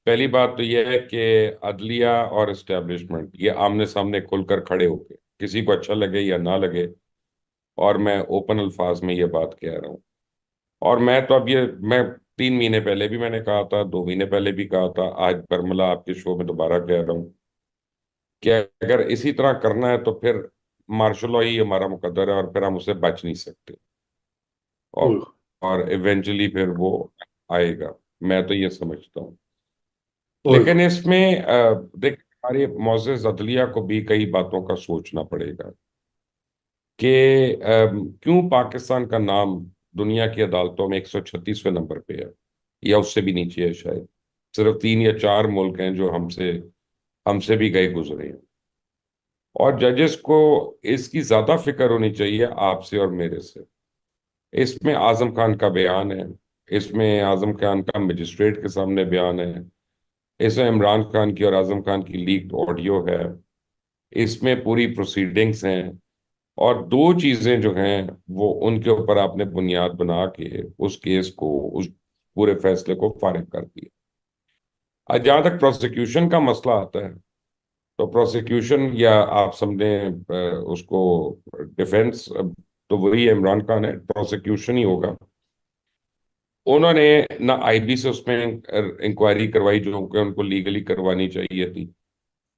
पहली बात तो यह है कि अदलिया और एस्टेब्लिशमेंट ये आमने सामने खुलकर खड़े होके, किसी को अच्छा लगे या ना लगे, और मैं ओपन अल्फाज में ये बात कह रहा हूँ। और मैं तो अब ये मैं 3 महीने पहले भी मैंने कहा था, 2 महीने पहले भी कहा था, आज बरमला आपके शो में दोबारा कह रहा हूँ कि अगर इसी तरह करना है तो फिर मार्शल लॉ ही हमारा मुकद्दर है, और फिर हम उससे बच नहीं सकते। ओह, और इवेंचुअली फिर वो आएगा। मैं तो ये समझता हूँ। ओह, लेकिन इसमें देख, हमारे मोअज़्ज़ज़ अदलिया को भी कई बातों का सोचना पड़ेगा कि क्यों पाकिस्तान का नाम दुनिया की अदालतों में 136वें नंबर पे है, या उससे भी नीचे है शायद। सिर्फ 3 या 4 मुल्क हैं जो हमसे हमसे भी गए गुजरे हैं। और जजेस को इसकी ज्यादा फिक्र होनी चाहिए आपसे और मेरे से। इसमें आजम खान का बयान है, इसमें आजम खान का मजिस्ट्रेट के सामने बयान है, इसमें इमरान खान की और आजम खान की लीक्ड ऑडियो है, इसमें पूरी प्रोसीडिंग्स हैं। और दो चीजें जो हैं वो उनके ऊपर आपने बुनियाद बना के उस केस को, उस पूरे फैसले को फारिग कर दिया। और जहां तक प्रोसिक्यूशन का मसला आता है, तो प्रोसिक्यूशन या आप समझें उसको डिफेंस, तो वही इमरान खान है, प्रोसिक्यूशन ही होगा। उन्होंने ना आईबी से उसमें इंक्वायरी करवाई जो कि उनको लीगली करवानी चाहिए थी,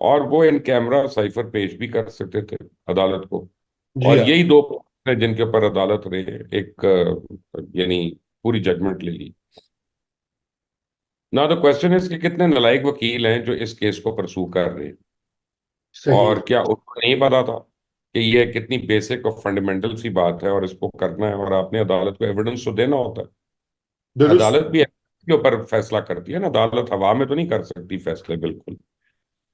और वो इन कैमरा साइफर पेश भी कर सकते थे अदालत को। जी और हाँ। यही दो पॉइंट हैं जिनके ऊपर अदालत ने एक यानी पूरी जजमेंट ले ली। ना द क्वेश्चन इज कि कितने नालायक वकील हैं जो इस केस को परसू कर रहे हैं। सही। और क्या उनको नहीं पता था कि ये कितनी बेसिक और फंडामेंटल सी बात है और इसको करना है, और आपने अदालत को एविडेंस तो देना होता है। दुरुस्त। अदालत भी के ऊपर फैसला करती है ना, अदालत हवा में तो नहीं कर सकती फैसले बिल्कुल।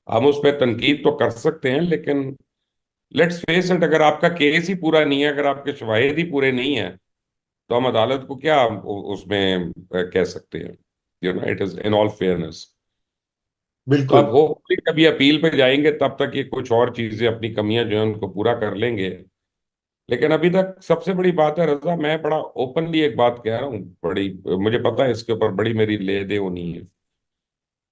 हम उस पर तनकीद तो कर सकते हैं, लेकिन लेट्स फेस इट, अगर आपका केस ही पूरा नहीं है, अगर आपके शवाहिद ही पूरे नहीं है, तो हम अदालत को क्या उसमें कह सकते हैं? It is in all fairness. तो बिल्कुल। अब होपफुली कभी अपील पे जाएंगे, तब तक ये कुछ और चीजें अपनी कमियां जो है उनको पूरा कर लेंगे। लेकिन अभी तक सबसे बड़ी बात है रजा, मैं बड़ा ओपनली एक बात कह रहा हूँ, बड़ी मुझे पता है इसके ऊपर बड़ी मेरी ले दे होनी है।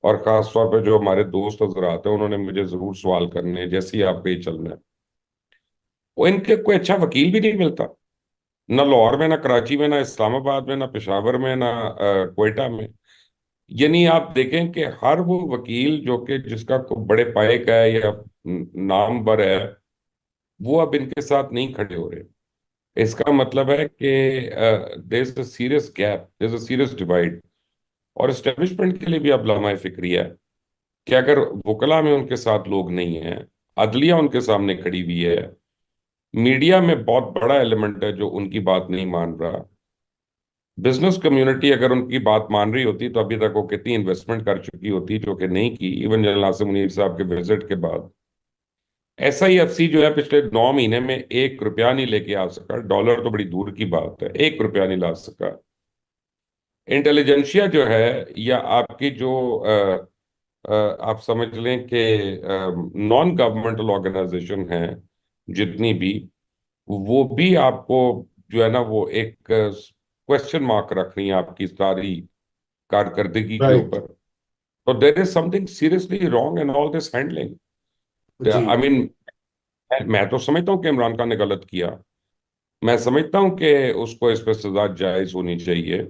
और खास तौर पे जो हमारे दोस्त हजरात हैं उन्होंने मुझे जरूर सवाल करने हैं, जैसे ही आपके ही चलना है। वो इनके कोई अच्छा वकील भी नहीं मिलता, ना लाहौर में, ना कराची में, ना इस्लामाबाद में, ना पेशावर में, ना क्वेटा में। यानी आप देखें कि हर वो वकील जो कि जिसका बड़े पाए का है या नामवर है, वो अब इनके साथ नहीं खड़े हो रहे। इसका मतलब है कि there is a serious gap, there is a serious divide. और एस्टेब्लिशमेंट के लिए भी अब लम्हा फिक्रिया है कि अगर वकला में उनके साथ लोग नहीं हैं, अदलिया उनके सामने खड़ी हुई है, मीडिया में बहुत बड़ा एलिमेंट है जो उनकी बात नहीं मान रहा, बिजनेस कम्युनिटी अगर उनकी बात मान रही होती तो अभी तक वो कितनी इन्वेस्टमेंट कर चुकी होती, जो कि नहीं की। इवन जनरल नासिर मुनीर साहब के विजिट के बाद ऐसा ही एफसी जो है पिछले 9 महीने में 1 रुपया नहीं लेके आ सका, डॉलर तो बड़ी दूर की बात है, 1 रुपया नहीं ला सका। इंटेलिजेंशिया जो है, या आपकी जो आप समझ लें कि नॉन गवर्नमेंटल ऑर्गेनाइजेशन है जितनी भी, वो भी आपको जो है ना वो एक क्वेश्चन मार्क रख रही है आपकी सारी कारकर्दगी के राइट। ऊपर। तो there is something seriously wrong in all this handling. जी। आई मीन, मैं तो समझता हूँ कि इमरान खान ने गलत किया, मैं समझता हूँ कि उसको इस पर सजा जायज होनी चाहिए।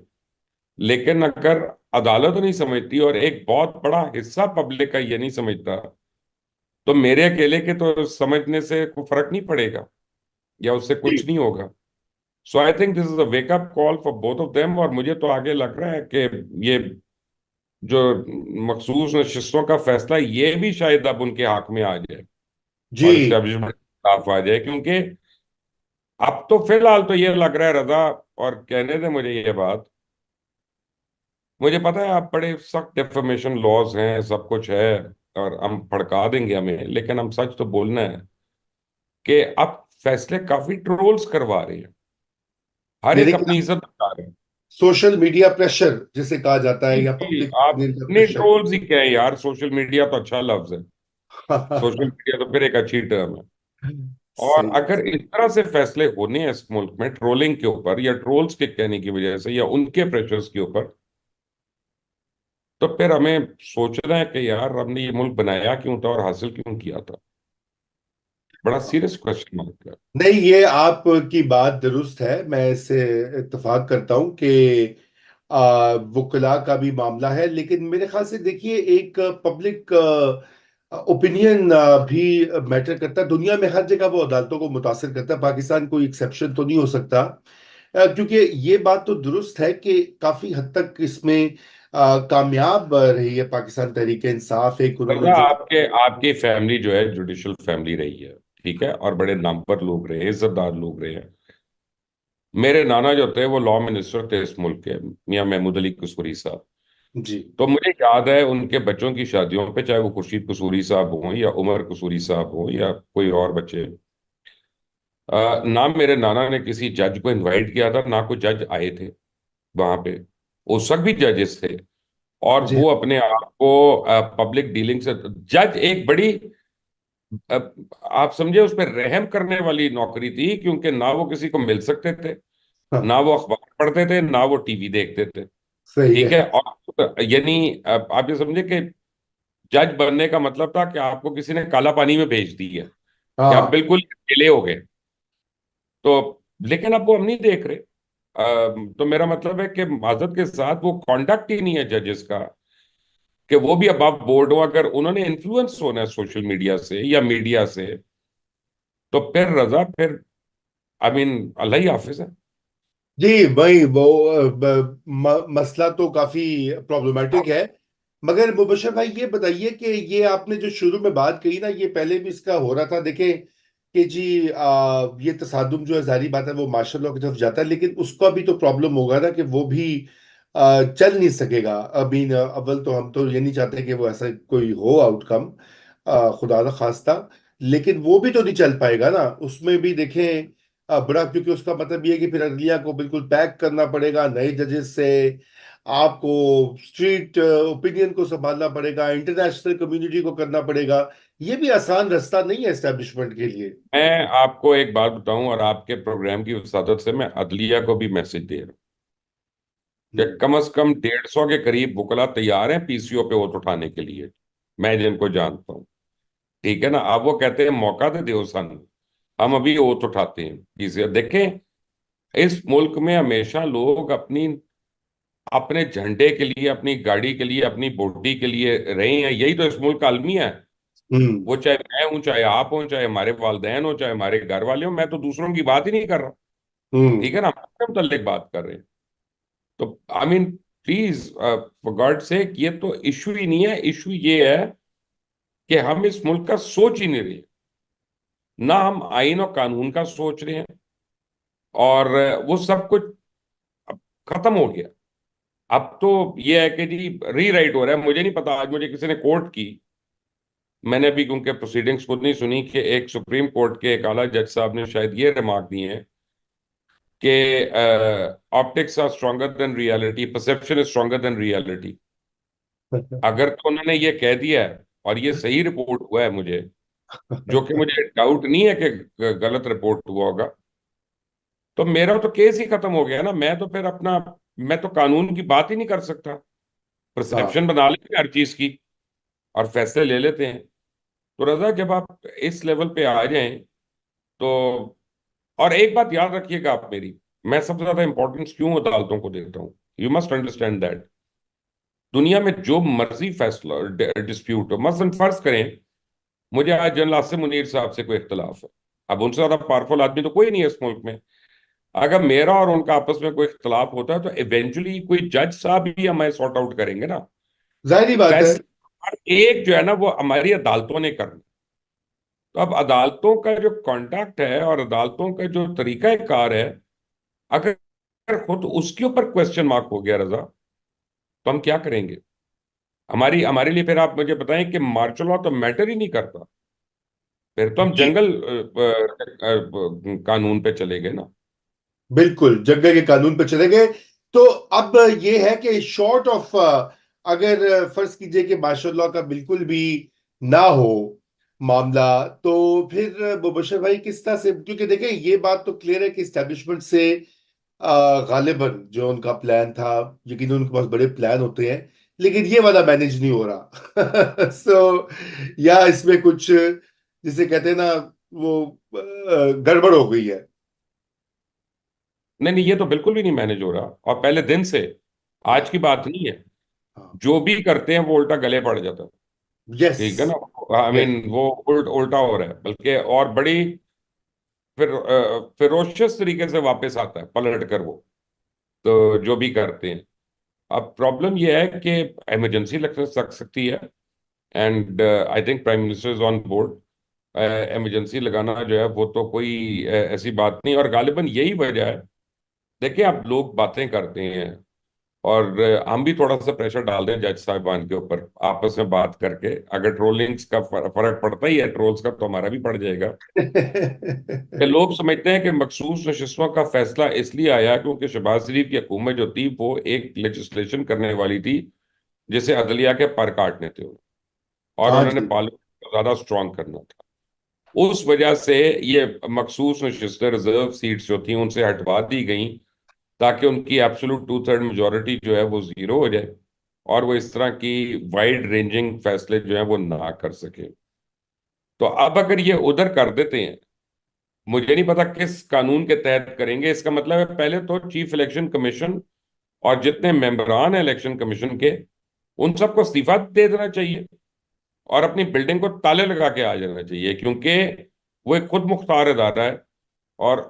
लेकिन अगर अदालत नहीं समझती और एक बहुत बड़ा हिस्सा पब्लिक का ये नहीं समझता, तो मेरे अकेले के तो समझने से कोई फर्क नहीं पड़ेगा, या उससे कुछ जी। नहीं होगा। So I think this is a wake up call for both of them. और मुझे तो आगे लग रहा है कि ये जो मखसूस नशिस्तों का फैसला है, ये भी शायद अब उनके हक में आ जाए और जी। इस्टेब्लिशमेंट खिलाफ आ जाए। क्योंकि अब तो फिलहाल तो ये लग रहा है रजा, और कहने दे मुझे ये बात, मुझे पता है आप बड़े सख्त डिफेमेशन लॉज हैं, सब कुछ है, और हम भड़का देंगे हमें, लेकिन हम सच तो बोलना है कि अब फैसले काफी ट्रोल्स करवा रहे हैं, हर नहीं, एक लेकिन अपनी इज्जत बचा रहे हैं। सोशल मीडिया प्रेशर जिसे कहा जाता है जी या जी, पब्लिक आप ओपिनियन का नहीं, प्रेशर। ट्रोल्स ही क्या है यार, सोशल मीडिया तो अच्छा लफ्ज है। सोशल मीडिया तो फिर एक अच्छी टर्म है। और सही। अगर इस तरह से फैसले होने हैं इस मुल्क में ट्रोलिंग के ऊपर या ट्रोल्स के कहने की वजह से या उनके प्रेशर्स के ऊपर, तो फिर हमें सोचना है कि यार हमने ये मुल्क बनाया क्यों था और हासिल क्यों किया था। बड़ा सीरियस क्वेश्चन मार्क है। नहीं, ये आपकी बात दुरुस्त है, मैं इससे इत्तेफाक करता हूं कि वुकला का भी मामला है, लेकिन मेरे ख्याल से देखिए एक पब्लिक ओपिनियन भी मैटर करता है। दुनिया में हर जगह वो अदालतों को मुतासिर करता है, पाकिस्तान कोई एक्सेप्शन तो नहीं हो सकता। क्योंकि ये बात तो दुरुस्त है कि काफी हद तक इसमें कामयाब रही है पाकिस्तान तहरीक इंसाफ। एक उन्होंने रजा, जो आपके आपकी फैमिली जो है जुडिशल फैमिली रही है, ठीक है, और बड़े नामवर लोग रहे, इज्जतदार लोग रहे हैं। मेरे नाना जो थे वो लॉ मिनिस्टर थे इस मुल्क के, मियां महमूद अली कसूरी साहब। जी तो मुझे याद है उनके बच्चों की शादियों पे, चाहे वो खुर्शीद कसूरी साहब हों या उमर कसूरी साहब हों या कोई और बच्चे, ना मेरे नाना ने किसी जज को इनवाइट किया था, ना कोई जज आए थे वहां पे। उस वक्त भी जजेस थे, और जी वो अपने आप को पब्लिक डीलिंग से, जज एक बड़ी, अ, आप समझे, उस पर रहम करने वाली नौकरी थी, क्योंकि ना वो किसी को मिल सकते थे, हाँ, ना वो अखबार पढ़ते थे, ना वो टीवी देखते थे। सही ठीक है, है। और यानी आप ये समझे कि जज बनने का मतलब था कि आपको किसी ने काला पानी में भेज दी है, कि आप हाँ बिल्कुल ढीले हो गए। तो लेकिन अब वो हम नहीं देख रहे। तो मेरा मतलब है कि माजरत के साथ वो कॉन्डक्ट ही नहीं है जजेस का, कि वो भी अब बोर्ड हो, अगर उन्होंने इन्फ्लुएंस होना है सोशल मीडिया से या मीडिया से, तो फिर रजा, फिर आई मीन अल्लाह ही हाफिज है। जी भाई, वो मसला तो काफी प्रॉब्लमेटिक है। मगर मुबशर भाई, ये बताइए कि ये आपने जो शुरू में बात कही ना, ये पहले भी इसका हो रहा था। देखें कि जी ये तसादुम जो है, जारी बात है, वो मार्शल लॉ की तरफ जाता है, लेकिन उसका भी तो प्रॉब्लम होगा ना कि वो भी चल नहीं सकेगा। अभी अव्वल तो हम तो ये नहीं चाहते कि वो ऐसा कोई हो आउटकम, खुदा ना खास्ता। लेकिन वो भी तो नहीं चल पाएगा ना, उसमें भी देखें बड़ा, क्योंकि उसका मतलब ये है कि फिर अदलिया को बिल्कुल पैक करना पड़ेगा नए जजेस से। आपको स्ट्रीट ओपिनियन को संभालना पड़ेगा, इंटरनेशनल कम्युनिटी को करना पड़ेगा। ये भी आसान रास्ता नहीं है एस्टेब्लिशमेंट के लिए। मैं आपको एक बात बताऊं, और आपके प्रोग्राम की वसादत से मैं अदलिया को भी मैसेज दे रहा हूं कि हम्म। कम से कम 150 के करीब वकला तैयार हैं पीसीओ पे वोट उठाने के लिए, मैं जिनको जानता हूं। ठीक है ना, अब वो कहते हैं मौका दे दो सन, हम अभी वोट उठाते हैं पीसीओ। देखें, इस मुल्क में हमेशा लोग अपनी, अपने झंडे के लिए, अपनी गाड़ी के लिए, अपनी बॉडी के लिए रहे हैं। यही तो इस मुल्क का अलमिया है। हम्म। वो चाहे मैं हूं, चाहे आप हो, चाहे हमारे वालदेन हो, चाहे हमारे घर वाले हो, मैं तो दूसरों की बात ही नहीं कर रहा। हम्म। ठीक है ना, हम अपने मुतल्लिक बात कर रहे हैं। तो I mean please, for God sake, ये तो इशू ही नहीं है। इशू ये है कि हम इस मुल्क का सोच ही नहीं रहे, ना हम आइन और कानून का सोच रहे हैं, और वो सब कुछ अब खत्म हो गया। अब तो ये है कि जी री राइट हो रहा है। मुझे नहीं पता, आज मुझे किसी ने कोर्ट की, मैंने अभी उनके प्रोसीडिंग्स खुद नहीं सुनी, कि एक सुप्रीम कोर्ट के एक आला जज साहब ने शायद ये रिमार्क दिए हैं कि optics are stronger than reality, perception is stronger than reality. अगर तो उन्होंने ये कह दिया है, और ये सही रिपोर्ट हुआ है मुझे, जो कि मुझे डाउट नहीं है कि गलत रिपोर्ट हुआ होगा, तो मेरा तो केस ही खत्म हो गया ना। मैं तो फिर अपना, मैं तो कानून की बात ही नहीं कर सकता। हाँ, परसेप्शन बना लेते हैं हर चीज की, और फैसले ले लेते हैं। तो रजा, जब आप इस लेवल पे आ जाएं, तो, और एक बात याद रखिएगा आप मेरी, मैं सबसे ज्यादा इंपॉर्टेंस क्यों अदालतों को देता हूं, यू मस्ट अंडरस्टैंड दैट। दुनिया में जो मर्जी फैसला, डिस्प्यूट हो, मसलन फर्ज करें मुझे आज जनरल आसिम मुनीर साहब से कोई इख्तलाफ है, अब उनसे ज्यादा पावरफुल आदमी तो कोई नहीं है इस मुल्क में। अगर मेरा और उनका आपस में कोई इख्तलाफ होता है, तो इवेंचुअली कोई जज साहब ही हमें सॉर्ट आउट करेंगे ना। जाहिर बात है। फैसला हर एक जो है ना, वो हमारी अदालतों ने करना। तो अब अदालतों का जो कॉन्डक्ट है और अदालतों का जो तरीका कार है, अगर खुद उसके ऊपर क्वेश्चन मार्क हो गया रजा, तो हम क्या करेंगे? हमारी हमारे लिए फिर आप मुझे बताएं कि मार्शल लॉ तो मैटर ही नहीं करता। फिर तो हम जी जंगल कानून पे चले गए ना। बिल्कुल, जगह के कानून पर चले गए। तो अब ये है कि शॉर्ट ऑफ, अगर फर्ज कीजिए कि मार्शल लॉ का बिल्कुल भी ना हो मामला, तो फिर मुबशर भाई किस तरह से, क्योंकि देखें ये बात तो क्लियर है कि इस्टेब्लिशमेंट से गालिबन जो उनका प्लान था, यकीनन उनके पास बड़े प्लान होते हैं, लेकिन ये वाला मैनेज नहीं हो रहा। सो या इसमें कुछ जिसे कहते हैं ना, वो गड़बड़ हो गई है। नहीं नहीं, ये तो बिल्कुल भी नहीं मैनेज हो रहा, और पहले दिन से, आज की बात नहीं है। हाँ। जो भी करते हैं वो उल्टा गले पड़ जाता है। यस। ठीक है ना, आई यस। मीन वो उल्टा हो रहा है, बल्कि और बड़ी फिर फिरोशियस तरीके से वापस आता है पलट कर वो। तो जो भी करते हैं, अब प्रॉब्लम ये है कि इमरजेंसी लग सकती है, and I think prime minister is on board. Emergency लगाना जो है वो तो कोई ऐसी बात नहीं, और गालिबन यही वजह है। देखिए, आप लोग बातें करते हैं, और हम भी थोड़ा सा प्रेशर डाल दें जज साहिबान के ऊपर आपस में बात करके, अगर ट्रोलिंग्स का फर्क पड़ता ही है, ट्रोल्स का, तो हमारा भी पड़ जाएगा। कि लोग समझते हैं कि मखसूस नशिस्तों का फैसला इसलिए आया क्योंकि शहबाज शरीफ की हुकूमत जो थी वो एक लेजिस्लेशन करने वाली थी जिसे अदलिया के पर काटने थे, और हाँ उन्होंने जी। पार्लियामेंट को ज्यादा स्ट्रांग करना था। उस वजह से ये मखसूस नशिस्तें, रिजर्व सीट्स जो थी, उनसे हटवा दी गई, ताकि उनकी एब्सोल्यूट टू थर्ड मेजोरिटी जो है वो जीरो हो जाए, और वो इस तरह की वाइड रेंजिंग फैसले जो है वो ना कर सके। तो अब अगर ये उधर कर देते हैं, मुझे नहीं पता किस कानून के तहत करेंगे। इसका मतलब है पहले तो चीफ इलेक्शन कमीशन और जितने मेंबरान हैं इलेक्शन कमीशन के, उन सबको इस्तीफा दे देना चाहिए, और अपनी बिल्डिंग को ताले लगा के आ जाना चाहिए, क्योंकि वो एक खुद मुख्तार इदारा है, और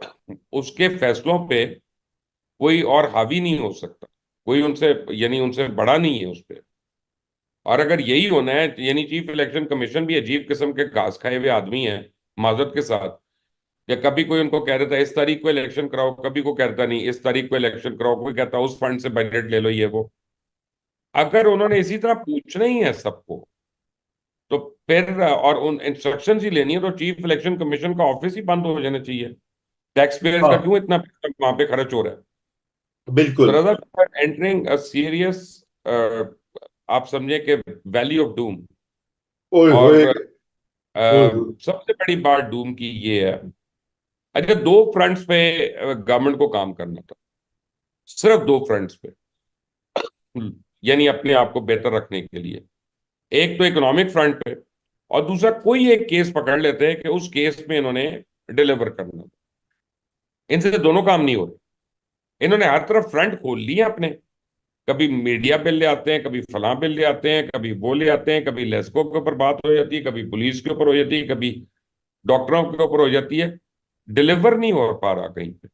उसके फैसलों पे कोई और हावी नहीं हो सकता, कोई उनसे, यानी उनसे बड़ा नहीं है उस पे। और अगर यही होना है, यानी चीफ इलेक्शन कमीशन भी अजीब किस्म के घास खाए हुए आदमी हैं, माजरत के साथ, या कभी कोई उनको कह देता है इस तारीख को इलेक्शन कराओ, कभी को कहता नहीं इस तारीख को इलेक्शन कराओ, कोई कहता उस फंड से बजट ले लो, ये वो। अगर उन्होंने इसी तरह पूछना ही है सबको, तो फिर और उन इंस्ट्रक्शन ही लेनी है, तो चीफ इलेक्शन कमीशन का ऑफिस ही बंद हो जाना चाहिए। टैक्स पेयर्स का हाँ क्यों इतना पैसा वहां पे खर्च हो रहा है? तो बिल्कुल। रजा, एंटरिंग अ सीरियस, आप समझे कि वैली ऑफ डूम। ओए होए। और ओए होए। सबसे बड़ी बात डूम की ये है, अच्छा, दो फ्रंट्स पे गवर्नमेंट को काम करना था, सिर्फ दो फ्रंट्स पे, यानी अपने आप को बेहतर रखने के लिए। एक तो इकोनॉमिक फ्रंट पे, और दूसरा कोई एक केस पकड़ लेते हैं कि उस केस में इन्होंने डिलीवर करना। इनसे दोनों काम नहीं हो रहे। इन्होंने हर तरफ फ्रंट खोल लिए अपने, कभी मीडिया बिल ले आते हैं, कभी फलां बिल ले आते हैं, कभी वो ले आते हैं, कभी लेस्को के ऊपर बात हो जाती है, कभी पुलिस के ऊपर हो जाती है, कभी डॉक्टरों के ऊपर हो जाती है। डिलीवर नहीं हो पा रहा कहीं पे।